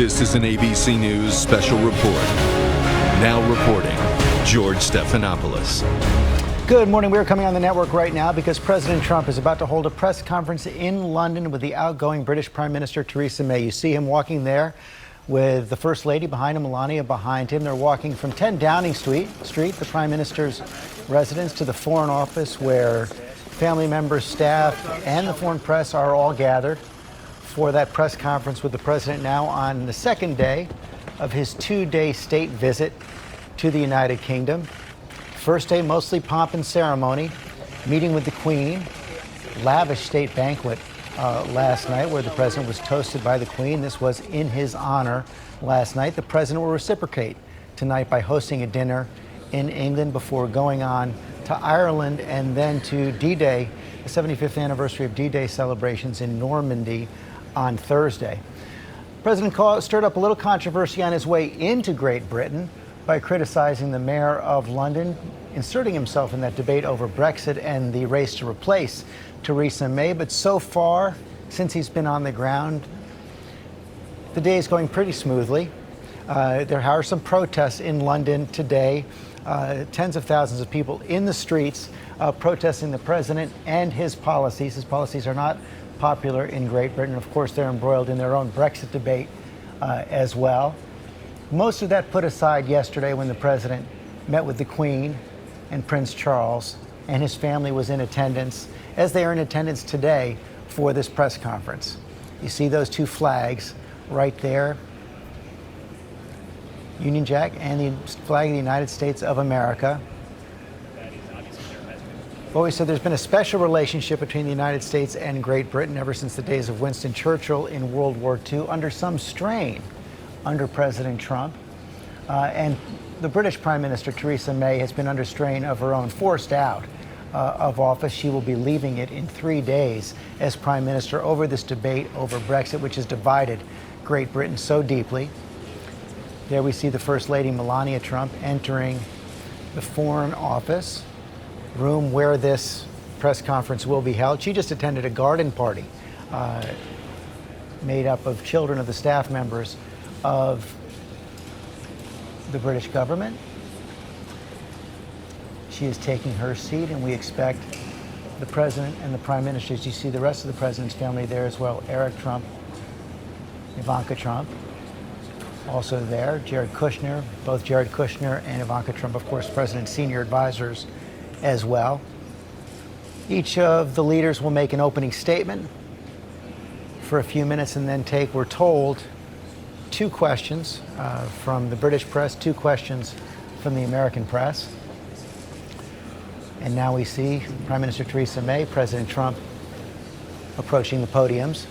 This is an ABC News special report. Now reporting, George Stephanopoulos. Good morning. We're coming on the network right now because President Trump is about to hold a press conference in London with the outgoing British Prime Minister Theresa May. You see him walking there with the First Lady behind him, Melania behind him. They're walking from 10 Downing Street, the Prime Minister's residence, to the Foreign Office, where family members, staff, and the foreign press are all gathered for that press conference with the president now on the second day of his two-day state visit to the United Kingdom. First day, mostly pomp and ceremony, meeting with the Queen, lavish state banquet last night where the president was toasted by the Queen. This was in his honor last night. The president will reciprocate tonight by hosting a dinner in England before going on to Ireland and then to D-Day, the 75th anniversary of D-Day celebrations in Normandy on Thursday. The president stirred up a little controversy on his way into Great Britain by criticizing the mayor of London, inserting himself in that debate over Brexit and the race to replace Theresa May. But so far, since he's been on the ground, the day is going pretty smoothly. There are some protests in London today. Tens of thousands of people in the streets protesting the president and his policies. His policies are not popular in Great Britain. Of course, they're embroiled in their own Brexit debate as well. Most of that put aside yesterday when the president met with the Queen and Prince Charles, and his family was in attendance, as they are in attendance today for this press conference. You see those two flags right there, Union Jack and the flag of the United States of America. Well, we said there's been a special relationship between the United States and Great Britain ever since the days of Winston Churchill in World War II, under some strain under President Trump. And the British Prime Minister, Theresa May, has been under strain of her own, forced out of office. She will be leaving it in 3 days as Prime Minister over this debate over Brexit, which has divided Great Britain so deeply. There we see the First Lady, Melania Trump, entering the Foreign Office, room where this press conference will be held. She just attended a garden party made up of children of the staff members of the British government. She is taking her seat, and we expect the president and the prime ministers. You see the rest of the president's family there as well. Eric Trump, Ivanka Trump, also there. Jared Kushner, both Jared Kushner and Ivanka Trump, of course, president's senior advisors as well. Each of the leaders will make an opening statement for a few minutes and then take, we're told, 2 questions from the British press, 2 questions from the American press. And now we see Prime Minister Theresa May, President Trump approaching the podiums.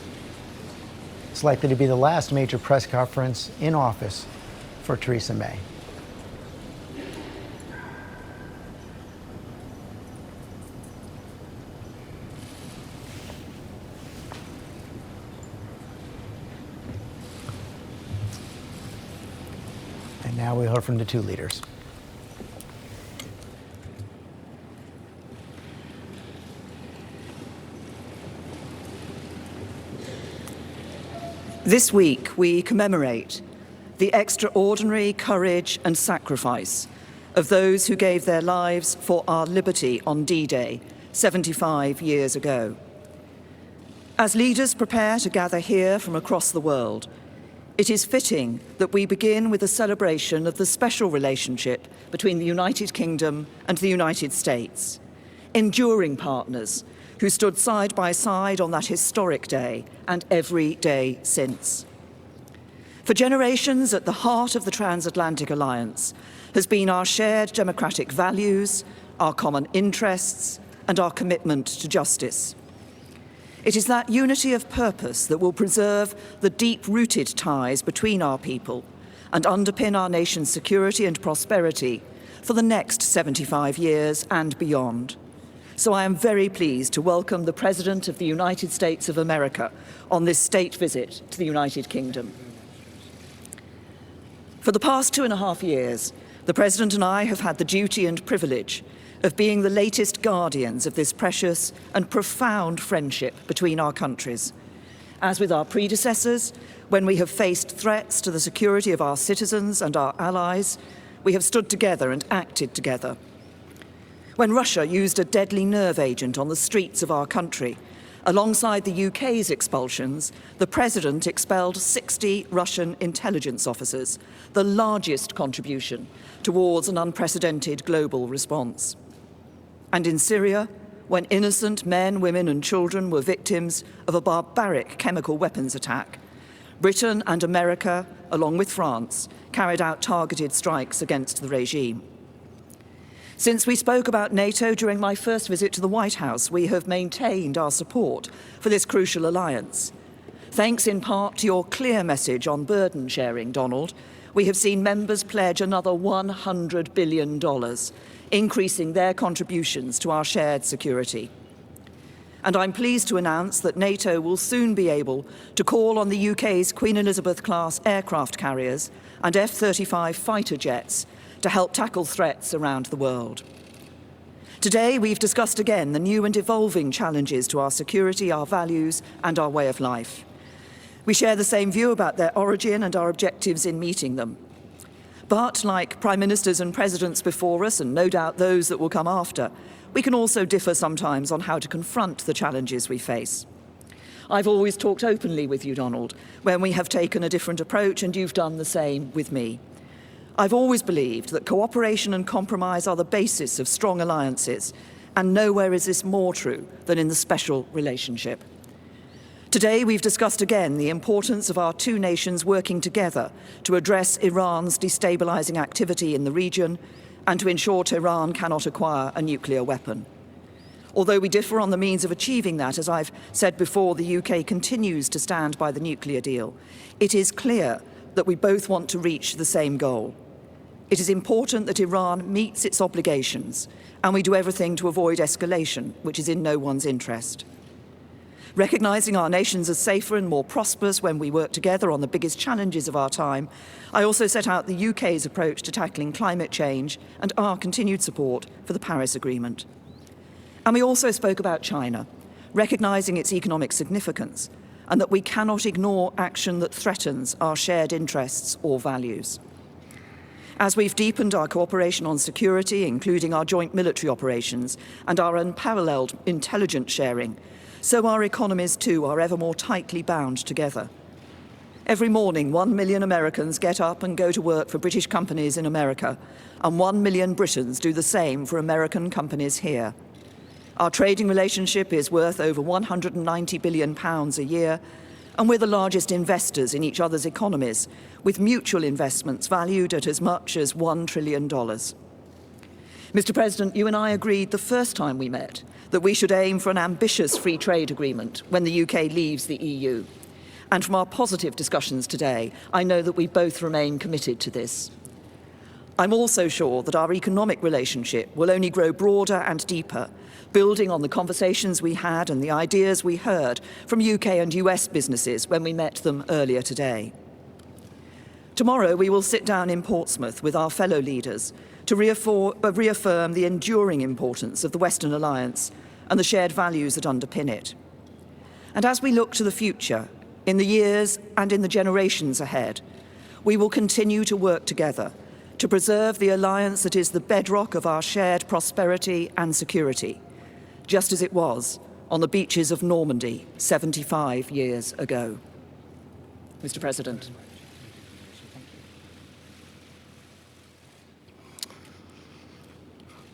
It's likely to be the last major press conference in office for Theresa May. And now we heard from the 2 leaders. This week, we commemorate the extraordinary courage and sacrifice of those who gave their lives for our liberty on D-Day 75 years ago. As leaders prepare to gather here from across the world, it is fitting that we begin with a celebration of the special relationship between the United Kingdom and the United States, enduring partners who stood side by side on that historic day and every day since. For generations, at the heart of the transatlantic alliance has been our shared democratic values, our common interests, and our commitment to justice. It is that unity of purpose that will preserve the deep-rooted ties between our people and underpin our nation's security and prosperity for the next 75 years and beyond. So I am very pleased to welcome the President of the United States of America on this state visit to the United Kingdom. For the past 2.5 years, the President and I have had the duty and privilege of being the latest guardians of this precious and profound friendship between our countries. As with our predecessors, When we have faced threats to the security of our citizens and our allies, we have stood together and acted together. When Russia used a deadly nerve agent on the streets of our country, alongside the UK's expulsions, the President expelled 60 Russian intelligence officers, the largest contribution towards an unprecedented global response. And in Syria, when innocent men, women and children were victims of a barbaric chemical weapons attack, Britain and America, along with France, carried out targeted strikes against the regime. Since we spoke about NATO during my first visit to the White House, we have maintained our support for this crucial alliance. Thanks in part to your clear message on burden sharing, Donald, we have seen members pledge another $100 billion, increasing their contributions to our shared security. And I'm pleased to announce that NATO will soon be able to call on the UK's Queen Elizabeth-class aircraft carriers and F-35 fighter jets to help tackle threats around the world. Today, we've discussed again the new and evolving challenges to our security, our values, and our way of life. We share the same view about their origin and our objectives in meeting them. But, like Prime Ministers and Presidents before us, and no doubt those that will come after, we can also differ sometimes on how to confront the challenges we face. I've always talked openly with you, Donald, when we have taken a different approach, and you've done the same with me. I've always believed that cooperation and compromise are the basis of strong alliances, and nowhere is this more true than in the special relationship. Today, we've discussed again the importance of our two nations working together to address Iran's destabilizing activity in the region and to ensure Tehran cannot acquire a nuclear weapon. Although we differ on the means of achieving that, as I've said before, the UK continues to stand by the nuclear deal. It is clear that we both want to reach the same goal. It is important that Iran meets its obligations, and we do everything to avoid escalation, which is in no one's interest. Recognising our nations as safer and more prosperous when we work together on the biggest challenges of our time, I also set out the UK's approach to tackling climate change and our continued support for the Paris Agreement. And we also spoke about China, recognising its economic significance and that we cannot ignore action that threatens our shared interests or values. As we've deepened our cooperation on security, including our joint military operations and our unparalleled intelligence sharing, so our economies too are ever more tightly bound together. Every morning, 1 million Americans get up and go to work for British companies in America, and 1 million Britons do the same for American companies here. Our trading relationship is worth over £190 billion a year, and we're the largest investors in each other's economies, with mutual investments valued at as much as $1 trillion. Mr. President, you and I agreed the first time we met that we should aim for an ambitious free trade agreement when the UK leaves the EU. And from our positive discussions today, I know that we both remain committed to this. I'm also sure that our economic relationship will only grow broader and deeper, building on the conversations we had and the ideas we heard from UK and US businesses when we met them earlier today. Tomorrow, we will sit down in Portsmouth with our fellow leaders to reaffirm the enduring importance of the Western Alliance and the shared values that underpin it. And as we look to the future, in the years and in the generations ahead, we will continue to work together to preserve the alliance that is the bedrock of our shared prosperity and security, just as it was on the beaches of Normandy 75 years ago. Mr. President.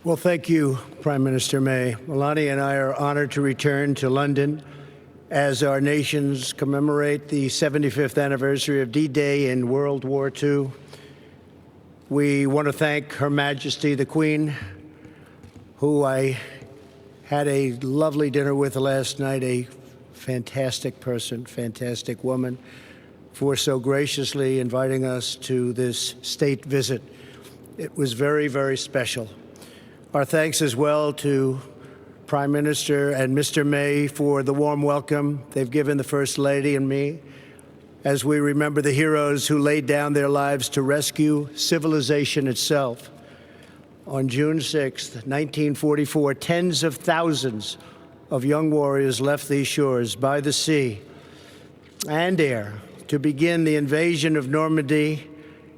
Well, thank you, Prime Minister May. Melania and I are honored to return to London as our nations commemorate the 75th anniversary of D-Day in World War II. We want to thank Her Majesty the Queen, who I had a lovely dinner with last night, a fantastic person, fantastic woman, for so graciously inviting us to this state visit. It was very, very special. Our thanks as well to Prime Minister and Mr. May for the warm welcome they've given the First Lady and me as we remember the heroes who laid down their lives to rescue civilization itself. On June 6, 1944, tens of thousands of young warriors left these shores by the sea and air to begin the invasion of Normandy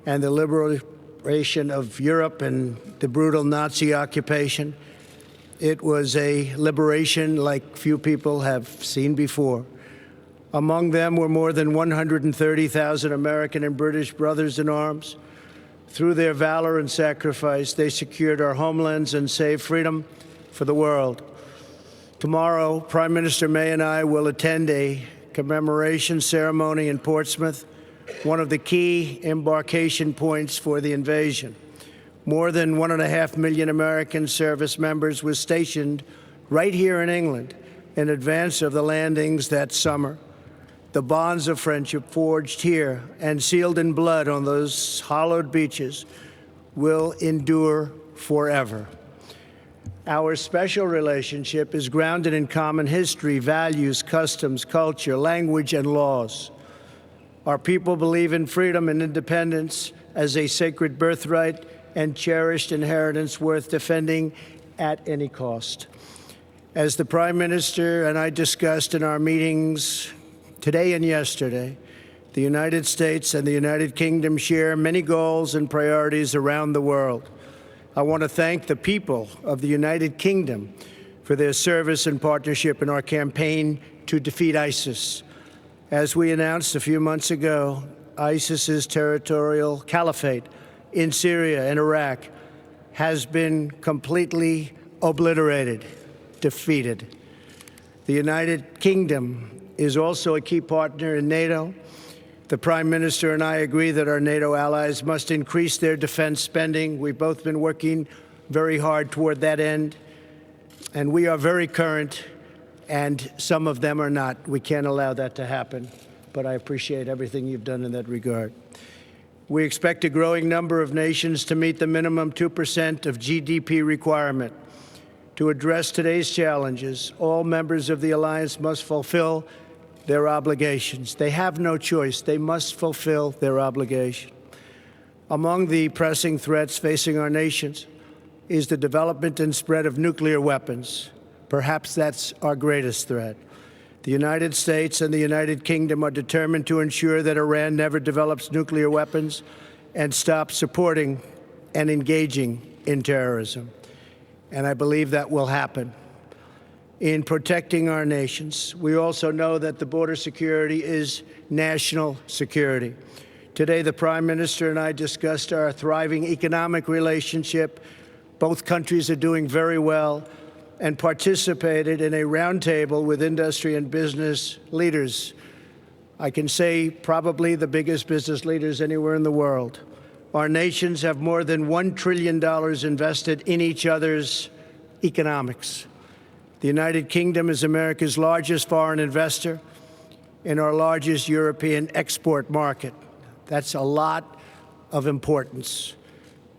and the liberation of Europe and the brutal Nazi occupation. It was a liberation like few people have seen before. Among them were more than 130,000 American and British brothers in arms. Through their valor and sacrifice, they secured our homelands and saved freedom for the world. Tomorrow, Prime Minister May and I will attend a commemoration ceremony in Portsmouth, one of the key embarkation points for the invasion. More than 1.5 million American service members were stationed right here in England in advance of the landings that summer. The bonds of friendship forged here and sealed in blood on those hallowed beaches will endure forever. Our special relationship is grounded in common history, values, customs, culture, language, and laws. Our people believe in freedom and independence as a sacred birthright and cherished inheritance worth defending at any cost. As the Prime Minister and I discussed in our meetings today and yesterday, the United States and the United Kingdom share many goals and priorities around the world. I want to thank the people of the United Kingdom for their service and partnership in our campaign to defeat ISIS. As we announced a few months ago, ISIS's territorial caliphate in Syria and Iraq has been completely obliterated, defeated. The United Kingdom is also a key partner in NATO. The Prime Minister and I agree that our NATO allies must increase their defense spending. We've both been working very hard toward that end, and we are very current, and some of them are not. We can't allow that to happen, but I appreciate everything you've done in that regard. We expect a growing number of nations to meet the minimum 2% of GDP requirement. To address today's challenges, all members of the alliance must fulfill their obligations. They have no choice. They must fulfill their obligation. Among the pressing threats facing our nations is the development and spread of nuclear weapons. Perhaps that's our greatest threat. The United States and the United Kingdom are determined to ensure that Iran never develops nuclear weapons and stops supporting and engaging in terrorism. And I believe that will happen. In protecting our nations, we also know that the border security is national security. Today, the Prime Minister and I discussed our thriving economic relationship. Both countries are doing very well, and participated in a roundtable with industry and business leaders. I can say probably the biggest business leaders anywhere in the world. Our nations have more than $1 trillion invested in each other's economics. The United Kingdom is America's largest foreign investor and our largest European export market. That's a lot of importance.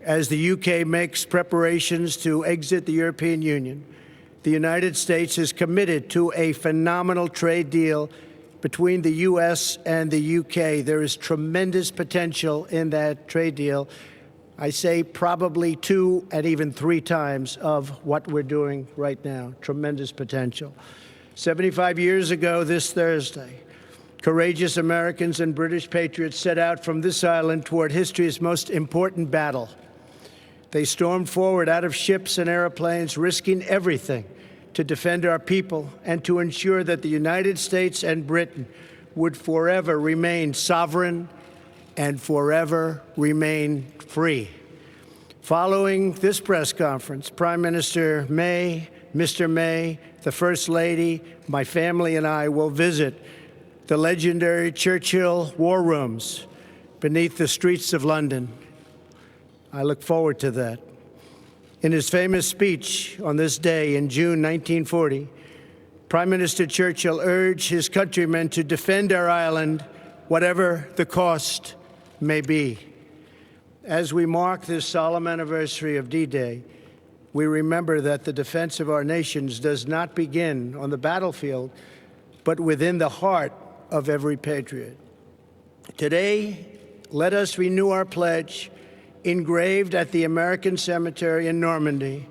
As the UK makes preparations to exit the European Union, the United States is committed to a phenomenal trade deal between the U.S. and the UK. There is tremendous potential in that trade deal. I say probably 2 and even 3 times of what we're doing right now. Tremendous potential. 75 years ago this Thursday, courageous Americans and British patriots set out from this island toward history's most important battle. They stormed forward out of ships and airplanes, risking everything to defend our people and to ensure that the United States and Britain would forever remain sovereign and forever remain free. Following this press conference, Prime Minister May, Mr. May, the First Lady, my family and I will visit the legendary Churchill War Rooms beneath the streets of London. I look forward to that. In his famous speech on this day in June 1940, Prime Minister Churchill urged his countrymen to defend our island, whatever the cost may be. As we mark this solemn anniversary of D-Day, we remember that the defense of our nations does not begin on the battlefield, but within the heart of every patriot. Today, let us renew our pledge, engraved at the American Cemetery in Normandy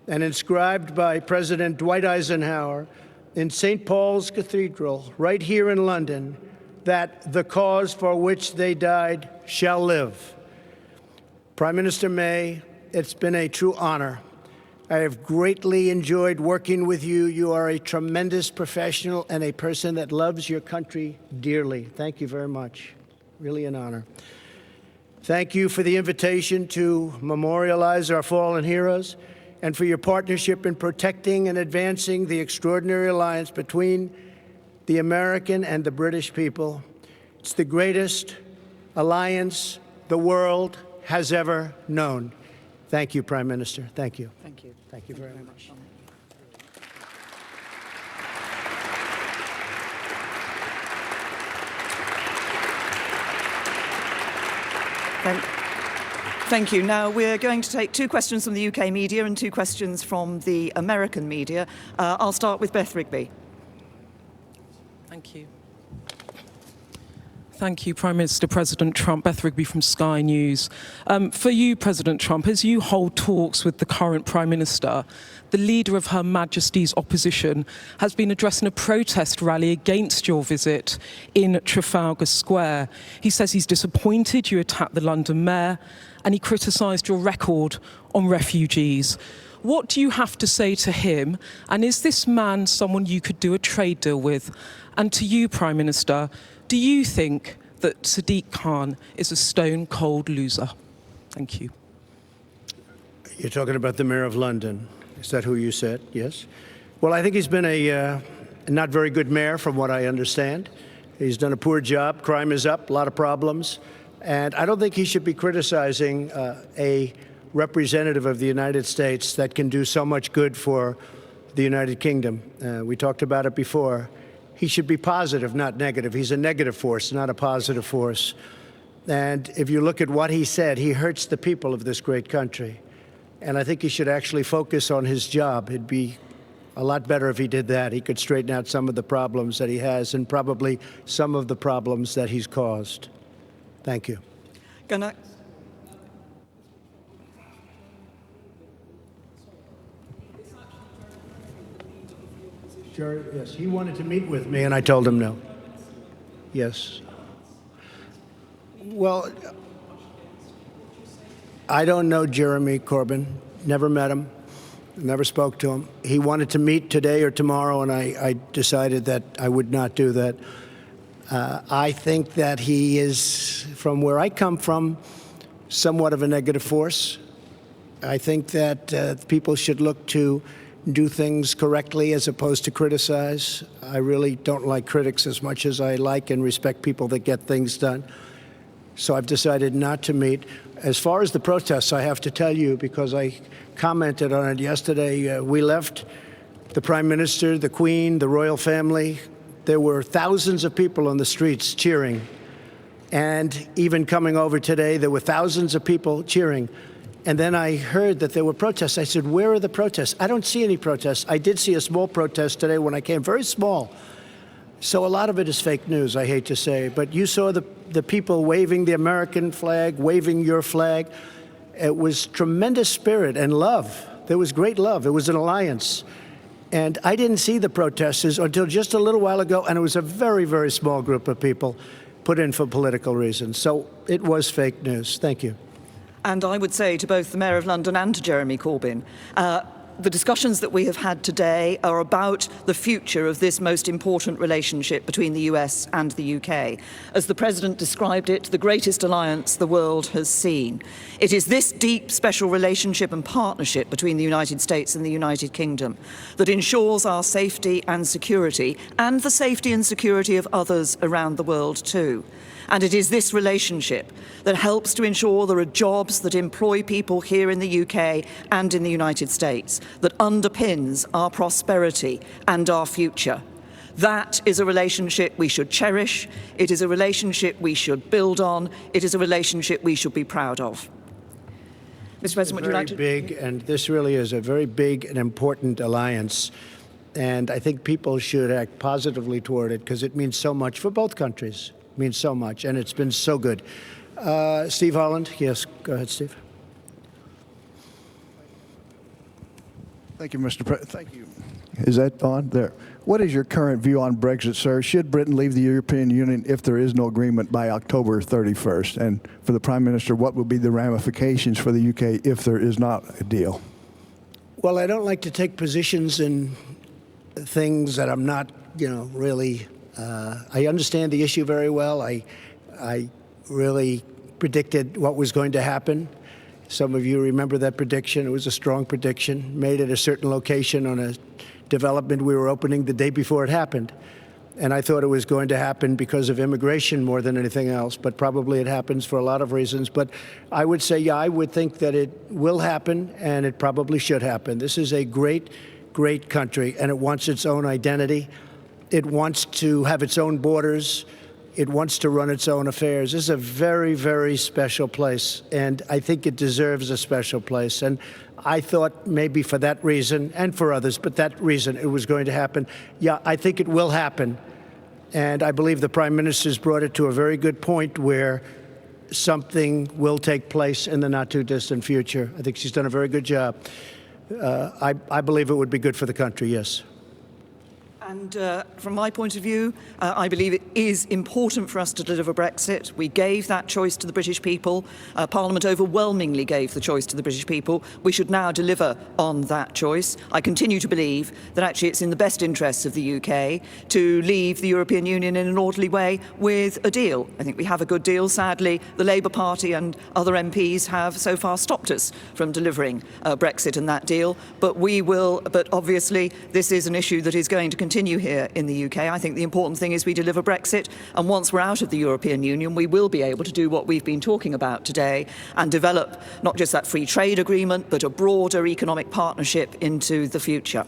and inscribed by President Dwight Eisenhower in St. Paul's Cathedral, right here in London, that the cause for which they died shall live. Prime Minister May, it's been a true honor. I have greatly enjoyed working with you. You are a tremendous professional and a person that loves your country dearly. Thank you very much. Really an honor. Thank you for the invitation to memorialize our fallen heroes and for your partnership in protecting and advancing the extraordinary alliance between the American and the British people. It's the greatest alliance the world has ever known. Thank you, Prime Minister. Thank you. Thank you. Thank you very much. Thank you. Now we're going to take 2 questions from the UK media and 2 questions from the American media. I'll start with Beth Rigby. Thank you. Thank you, Prime Minister President Trump. Beth Rigby from Sky News. For you, President Trump, as you hold talks with the current Prime Minister, the leader of Her Majesty's opposition has been addressing a protest rally against your visit in Trafalgar Square. He says he's disappointed you attacked the London mayor and he criticised your record on refugees. What do you have to say to him? And is this man someone you could do a trade deal with? And to you, Prime Minister, do you think that Sadiq Khan is a stone-cold loser? Thank you. You're talking about the Mayor of London. Is that who you said? Yes. Well, I think he's been a not very good mayor, from what I understand. He's done a poor job. Crime is up, a lot of problems. And I don't think he should be criticizing a representative of the United States that can do so much good for the United Kingdom. We talked about it before. He should be positive, not negative. He's a negative force, not a positive force. And if you look at what he said, he hurts the people of this great country. And I think he should actually focus on his job. It'd be a lot better if he did that. He could straighten out some of the problems that he has and probably some of the problems that he's caused. Thank you. Gonna... Sure, yes, he wanted to meet with me, and I told him no. Yes. Well, I don't know Jeremy Corbyn. Never met him. Never spoke to him. He wanted to meet today or tomorrow, and I decided that I would not do that. I think that he is, from where I come from, somewhat of a negative force. I think that people should look to do things correctly as opposed to criticize. I really don't like critics as much as I like and respect people that get things done. So I've decided not to meet. As far as the protests, I have to tell you, because I commented on it yesterday, we left, the Prime Minister, the Queen, the royal family. There were thousands of people on the streets cheering. And even coming over today, there were thousands of people cheering. And then I heard that there were protests. I said, where are the protests? I don't see any protests. I did see a small protest today when I came, very small. So a lot of it is fake news, I hate to say. But you saw the people waving the American flag, waving your flag. It was tremendous spirit and love. There was great love. It was an alliance. And I didn't see the protesters until just a little while ago, and it was a very, very small group of people put in for political reasons. So it was fake news. Thank you. And I would say to both the Mayor of London and to Jeremy Corbyn, the discussions that we have had today are about the future of this most important relationship between the US and the UK. As the President described it, the greatest alliance the world has seen. It is this deep, special relationship and partnership between the United States and the United Kingdom that ensures our safety and security, and the safety and security of others around the world too. And it is this relationship that helps to ensure there are jobs that employ people here in the UK and in the United States, that underpins our prosperity and our future. That is a relationship we should cherish. It is a relationship we should build on. It is a relationship we should be proud of. Mr. President, would you like to... Big, and this really is a very big and important alliance. And I think people should act positively toward it because it means so much for both countries. It means so much, and it's been so good. Steve Holland, yes, go ahead, Steve. Thank you, Mr. President. Thank you. Is that on? There. What is your current view on Brexit, sir? Should Britain leave the European Union if there is no agreement by October 31st? And for the Prime Minister, what would be the ramifications for the UK if there is not a deal? Well, I don't like to take positions in things that I'm not, really. I understand the issue very well. I really predicted what was going to happen. Some of you remember that prediction. It was a strong prediction, made at a certain location on a development we were opening the day before it happened. And I thought it was going to happen because of immigration more than anything else, but probably it happens for a lot of reasons. But I would say, yeah, I would think that it will happen, and it probably should happen. This is a great, great country, and it wants its own identity. It wants to have its own borders. It wants to run its own affairs. This is a very, very special place, and I think it deserves a special place. And I thought maybe for that reason, and for others, but that reason it was going to happen. Yeah, I think it will happen. And I believe the Prime Minister's brought it to a very good point where something will take place in the not-too-distant future. I think she's done a very good job. I believe it would be good for the country, yes. And from my point of view, I believe it is important for us to deliver Brexit. We gave that choice to the British people. Parliament overwhelmingly gave the choice to the British people. We should now deliver on that choice. I continue to believe that actually it's in the best interests of the UK to leave the European Union in an orderly way with a deal. I think we have a good deal. Sadly, the Labour Party and other MPs have so far stopped us from delivering Brexit and that deal. But we will. But obviously, this is an issue that is going to continue here in the UK. I think the important thing is we deliver Brexit, and once we're out of the European Union, we will be able to do what we've been talking about today and develop not just that free trade agreement, but a broader economic partnership into the future.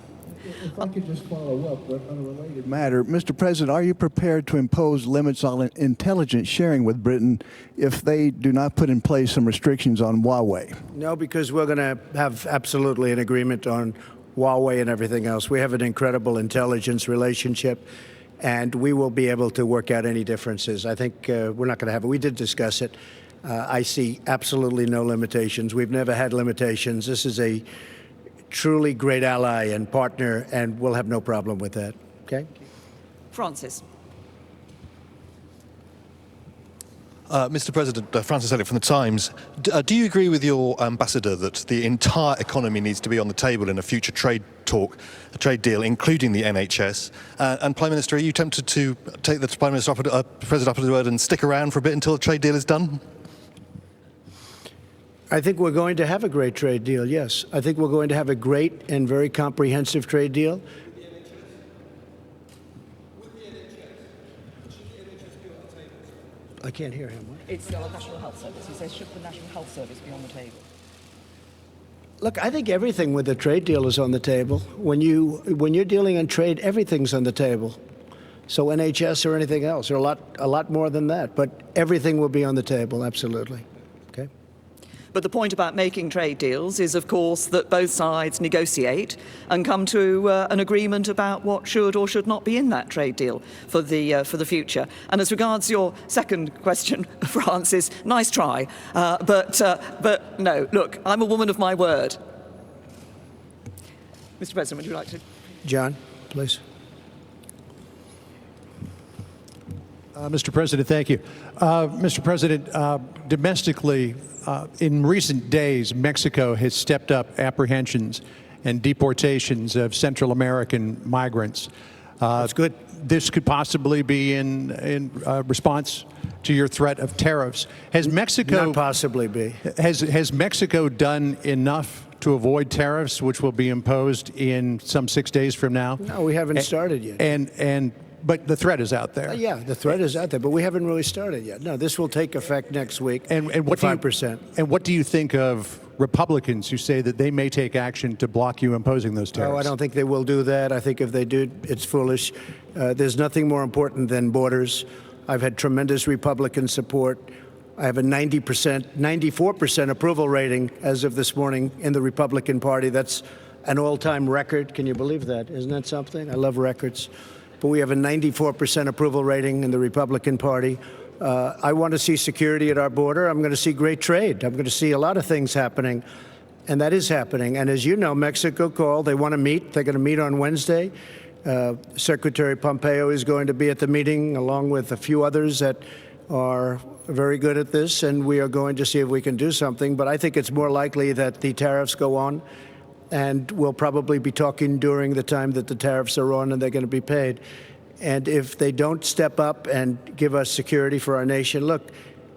If I could just follow up with on a related matter, Mr. President, are you prepared to impose limits on intelligence sharing with Britain if they do not put in place some restrictions on Huawei? No, because we're going to have absolutely an agreement on Huawei and everything else. We have an incredible intelligence relationship, and we will be able to work out any differences. I think we're not going to have it. We did discuss it. I see absolutely no limitations. We've never had limitations. This is a truly great ally and partner, and we'll have no problem with that. Okay? Francis. Mr. President, Francis Elliott from The Times. Do you agree with your ambassador that the entire economy needs to be on the table in a future trade talk, a trade deal, including the NHS? And Prime Minister, are you tempted to take the Prime Minister President up at his word and stick around for a bit until the trade deal is done? I think we're going to have a great trade deal, yes. I think we're going to have a great and very comprehensive trade deal. I can't hear him. What? It's the National Health Service. He says, should the National Health Service be on the table? Look, I think everything with the trade deal is on the table. When you're dealing in trade, everything's on the table. So NHS or anything else, or a lot more than that. But everything will be on the table, absolutely. Okay. But the point about making trade deals is, of course, that both sides negotiate and come to an agreement about what should or should not be in that trade deal for the future. And as regards your second question, Francis, nice try, but no. Look, I'm a woman of my word. Mr. President, would you like to? John, please. Mr. President, thank you. Mr. President, domestically, in recent days, Mexico has stepped up apprehensions and deportations of Central American migrants. That's good. This could possibly be in response to your threat of tariffs. Has Mexico Not possibly be. Has Mexico done enough to avoid tariffs, which will be imposed in some 6 days from now? No, we haven't started yet. But the threat is out there. Yeah, the threat is out there, but we haven't really started yet. No, this will take effect next week. And what 5%. And what do you think of Republicans who say that they may take action to block you imposing those tariffs? No, I don't think they will do that. I think if they do, it's foolish. There's nothing more important than borders. I've had tremendous Republican support. I have a 94% approval rating as of this morning in the Republican Party. That's an all-time record. Can you believe that? Isn't that something? I love records. But we have a 94% approval rating in the Republican Party. I want to see security at our border. I'm going to see great trade. I'm going to see a lot of things happening, and that is happening. And as you know, Mexico called. They want to meet. They're going to meet on Wednesday. Secretary Pompeo is going to be at the meeting, along with a few others that are very good at this, and we are going to see if we can do something. But I think it's more likely that the tariffs go on, and we'll probably be talking during the time that the tariffs are on and they're going to be paid. And if they don't step up and give us security for our nation, look,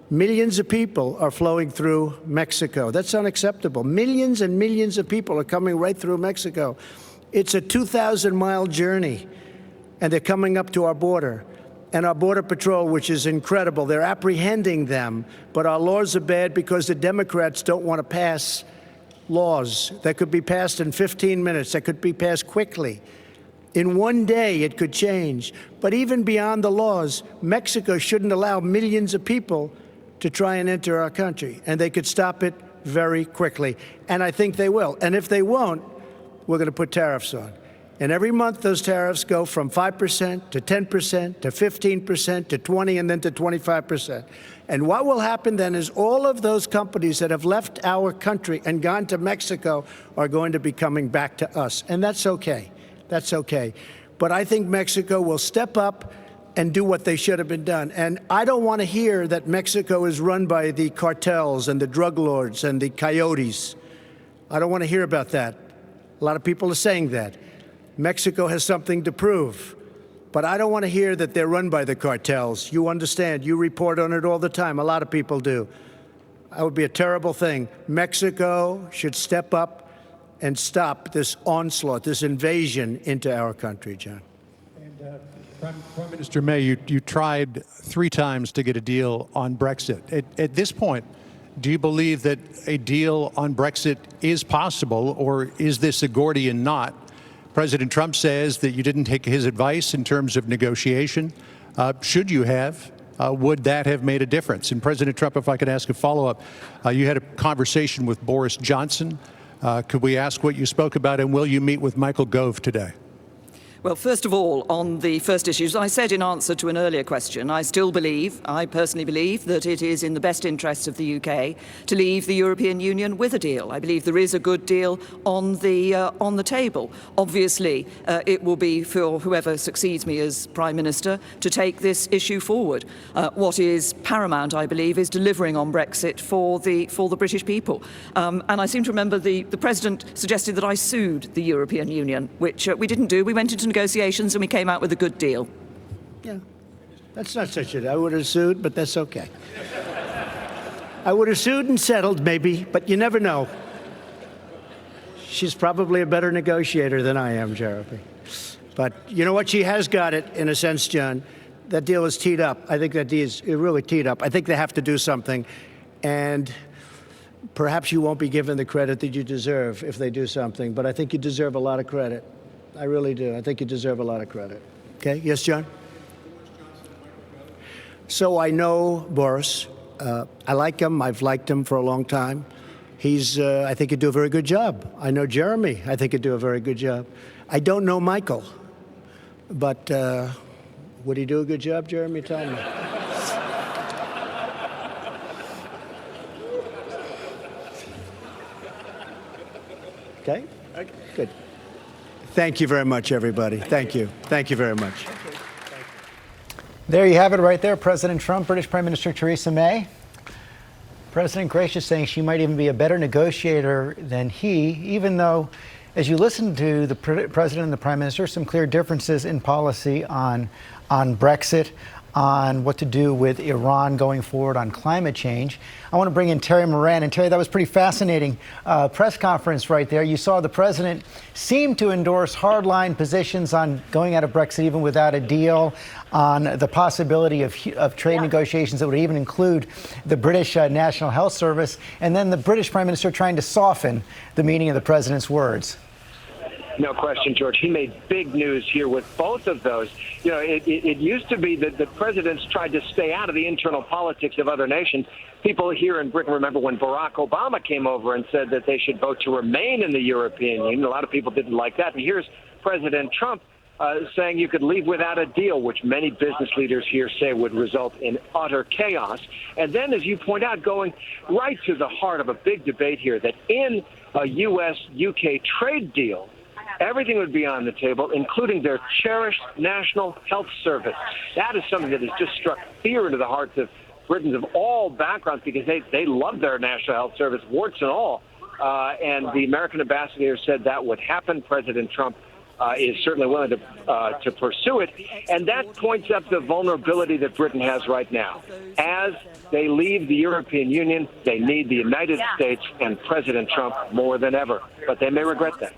millions of people are flowing through Mexico. That's unacceptable. Millions and millions of people are coming right through Mexico. It's a 2,000-mile journey, and they're coming up to our border. And our Border Patrol, which is incredible, they're apprehending them. But our laws are bad because the Democrats don't want to pass laws that could be passed in 15 minutes, that could be passed quickly. In one day, it could change. But even beyond the laws, Mexico shouldn't allow millions of people to try and enter our country. And they could stop it very quickly. And I think they will. And if they won't, we're going to put tariffs on. And every month, those tariffs go from 5% to 10% to 15% to 20% and then to 25%. And what will happen then is all of those companies that have left our country and gone to Mexico are going to be coming back to us. And that's okay. That's okay. But I think Mexico will step up and do what they should have been done. And I don't want to hear that Mexico is run by the cartels and the drug lords and the coyotes. I don't want to hear about that. A lot of people are saying that. Mexico has something to prove. But I don't want to hear that they're run by the cartels. You understand. You report on it all the time. A lot of people do. That would be a terrible thing. Mexico should step up and stop this onslaught, this invasion into our country, John. And Prime Minister May, you tried 3 times to get a deal on Brexit. At this point, do you believe that a deal on Brexit is possible, or is this a Gordian knot? President Trump says that you didn't take his advice in terms of negotiation. Should you have? Would that have made a difference? And President Trump, if I could ask a follow-up, you had a conversation with Boris Johnson. Could we ask what you spoke about, and will you meet with Michael Gove today? Well, first of all, on the first issue, as I said in answer to an earlier question, I personally believe that it is in the best interests of the UK to leave the European Union with a deal. I believe there is a good deal on the table. Obviously, it will be for whoever succeeds me as Prime Minister to take this issue forward. What is paramount, I believe, is delivering on Brexit for the British people. And I seem to remember the President suggested that I sued the European Union, which we didn't do. We went into negotiations and we came out with a good deal. Yeah, that's not such a... I would have sued, but that's okay. I would have sued and settled, maybe, but you never know. She's probably a better negotiator than I am, Jeremy. But you know what? She has got it, in a sense, John. That deal is teed up. I think that deal is really teed up. I think they have to do something. And perhaps you won't be given the credit that you deserve if they do something, but I think you deserve a lot of credit. I really do. I think you deserve a lot of credit. Okay? Yes, John? So I know Boris. I like him. I've liked him for a long time. I think he'd do a very good job. I know Jeremy. I think he'd do a very good job. I don't know Michael. But would he do a good job, Jeremy? Tell me. Okay? Good. Thank you very much, everybody. Thank you. Thank you very much. There you have it right there. President Trump, British Prime Minister Theresa May. President gracious saying she might even be a better negotiator than he, even though, as you listen to the President and the Prime Minister, some clear differences in policy on Brexit, on what to do with Iran going forward, on climate change. I want to bring in Terry Moran. And Terry, that was pretty fascinating press conference right there. You saw the president seem to endorse hardline positions on going out of Brexit even without a deal, on the possibility of trade negotiations that would even include the British National Health Service, and then the British Prime Minister trying to soften the meaning of the president's words. No question, George. He made big news here with both of those. You know, it used to be that the presidents tried to stay out of the internal politics of other nations. People here in Britain remember when Barack Obama came over and said that they should vote to remain in the European Union. A lot of people didn't like that. And here's President Trump saying you could leave without a deal, which many business leaders here say would result in utter chaos. And then, as you point out, going right to the heart of a big debate here, that in a U.S.-UK trade deal, everything would be on the table, including their cherished National Health Service. That is something that has just struck fear into the hearts of Britons of all backgrounds because they love their National Health Service, warts and all. And the American ambassador said that would happen. President Trump is certainly willing to pursue it. And that points up the vulnerability that Britain has right now. As they leave the European Union, they need the United States and President Trump more than ever. But they may regret that.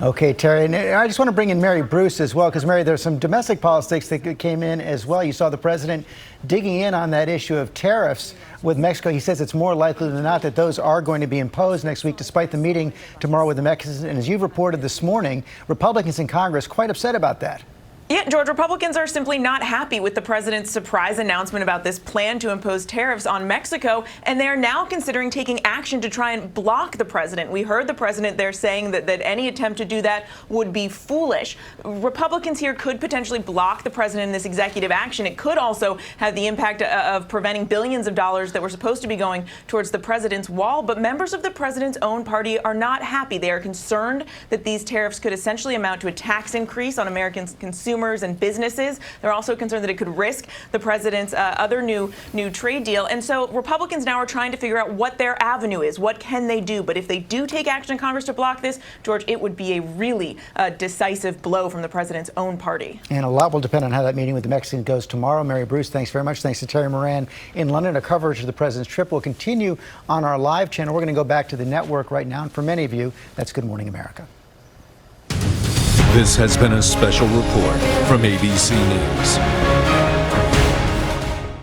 Okay, Terry, and I just want to bring in Mary Bruce as well, because Mary, there's some domestic politics that came in as well. You saw the president digging in on that issue of tariffs with Mexico. He says it's more likely than not that those are going to be imposed next week, despite the meeting tomorrow with the Mexicans. And as you've reported this morning, Republicans in Congress quite upset about that. Yeah, George, Republicans are simply not happy with the president's surprise announcement about this plan to impose tariffs on Mexico, and they are now considering taking action to try and block the president. We heard the president there saying that any attempt to do that would be foolish. Republicans here could potentially block the president in this executive action. It could also have the impact of preventing billions of dollars that were supposed to be going towards the president's wall. But members of the president's own party are not happy. They are concerned that these tariffs could essentially amount to a tax increase on American consumers and businesses. They're also concerned that it could risk the president's other new trade deal. And so Republicans now are trying to figure out what their avenue is. What can they do? But if they do take action in Congress to block this, George, it would be a really decisive blow from the president's own party. And a lot will depend on how that meeting with the Mexicans goes tomorrow. Mary Bruce, thanks very much. Thanks to Terry Moran in London. Our coverage of the president's trip will continue on our live channel. We're going to go back to the network right now. And for many of you, that's Good Morning America. This has been a special report from ABC News.